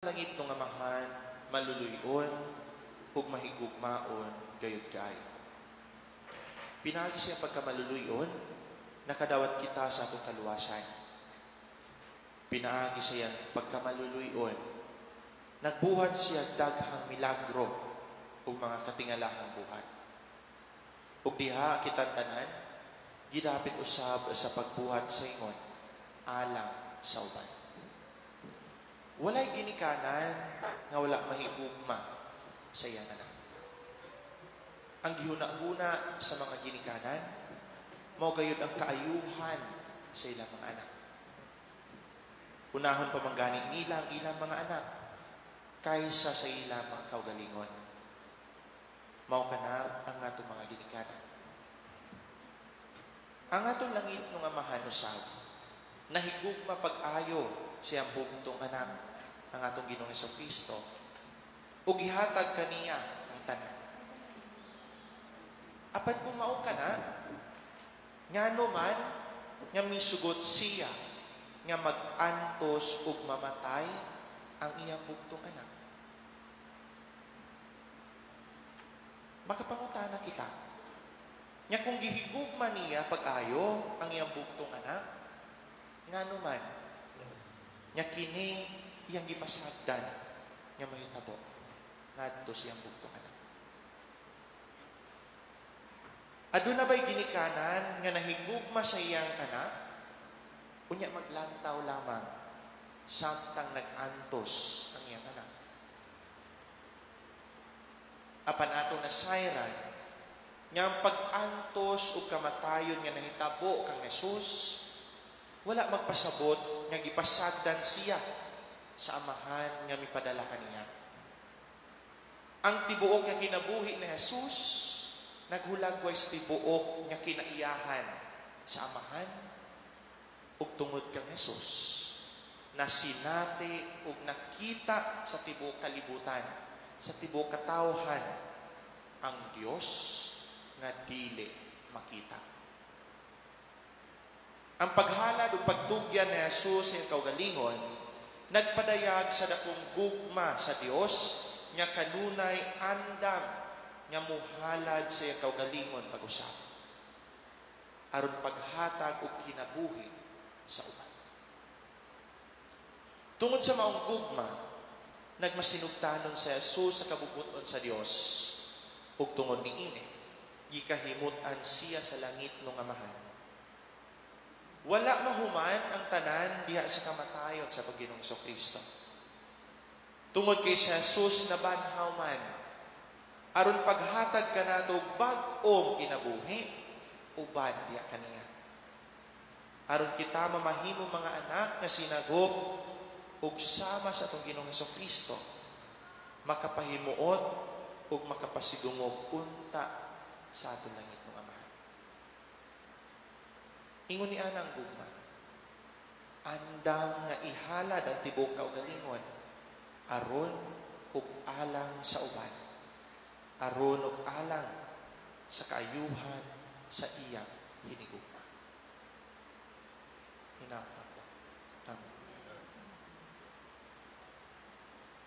Langit ng amahan, maluluyon, ug mahigugmaon, gayud kaayo. Pinaagi siya pagkamaluluyon, nakadawat kita sa atong kaluwasan. Pinaagi siya pagkamaluluyon, nagbuhat siya daghang milagro ug mga katingalahang buhat. Ug diha kitang tanan, gidapit usab sa pagbuhat sa ingon, alang sa uban. Walay ginikanan nga wala mahigugma sa iyang anak. Ang gihuna-huna sa mga ginikanan, mao gayud ang kaayuhan sa ilang mga anak. Unahon pa mangganing nila ang ilang mga anak kaysa sa ilang mga kaugalingon. Mao kana ang atong mga ginikanan. Ang atong langit ng amahan usab, nahigugma pag-ayo siyang bugtong anak, ang atong Ginoong Jesucristo, ug gihatag kaniya ang tanan. Apan kung mao kana, ngano man nga misugot siya nga mag-antos ug mamatay ang iyang bugtong anak. Makapangutana kita, nga kung gihigugma niya pag-ayo ang iyang bugtong anak, ngano man nga kini iyang gipasagdan nga mahitabo ngadto siyang bugtong anak. Aduna ba'y ginikanan nga nahigugma sa iyang anak, unya maglantaw lamang samtang nag-antos ang iyang anak. Apan ato nasayran nga ang pag-antos o kamatayon nga nahitabo kang Jesus, wala magpasabot nga gipasagdan siya sa amahan nga mipadala kaniya. Ang tibuok nga kinabuhi ni Jesus, naghulagway sa tibuok nga kinaiyahan sa amahan ug tungod kang Jesus, na sinati ug nakita sa tibuok kalibutan, sa tibuok katawhan, ang Dios nga dili makita. Ang paghalad ug pagtugyan ni Jesus sa kaugalingon, nagpadayag sa dakong gugma sa Dios nga kanunay andam nga muhalad sa iyang kaugalingon pag-usap, aron paghatag og kinabuhi sa uban. Tungod sa maong gugma, nagmasinugtanon sa Jesus sa kabubuton sa Dios, ug tungod niini gikahimutan siya sa langit ng amahan. Wala mahuman ang tanan diha sa kamatayon sa Panginoong Jesucristo. Tungod kay si Jesus na banhaw man, aron paghatag kanato bag-ong kinabuhi, uban diha kaniya. Aron kita mamahimo mga anak nga sinagop ug sama sa atong Ginoong Jesucristo, makapahimuot ug makapasidungog unta sa atong langit ng amahan. Ingon ni anang gugma, andam nga ihalad ang tibok kaugalingon, aron ug alang sa uban, aron ug alang sa kaayuhan sa iyang hinigugma. Hinapa.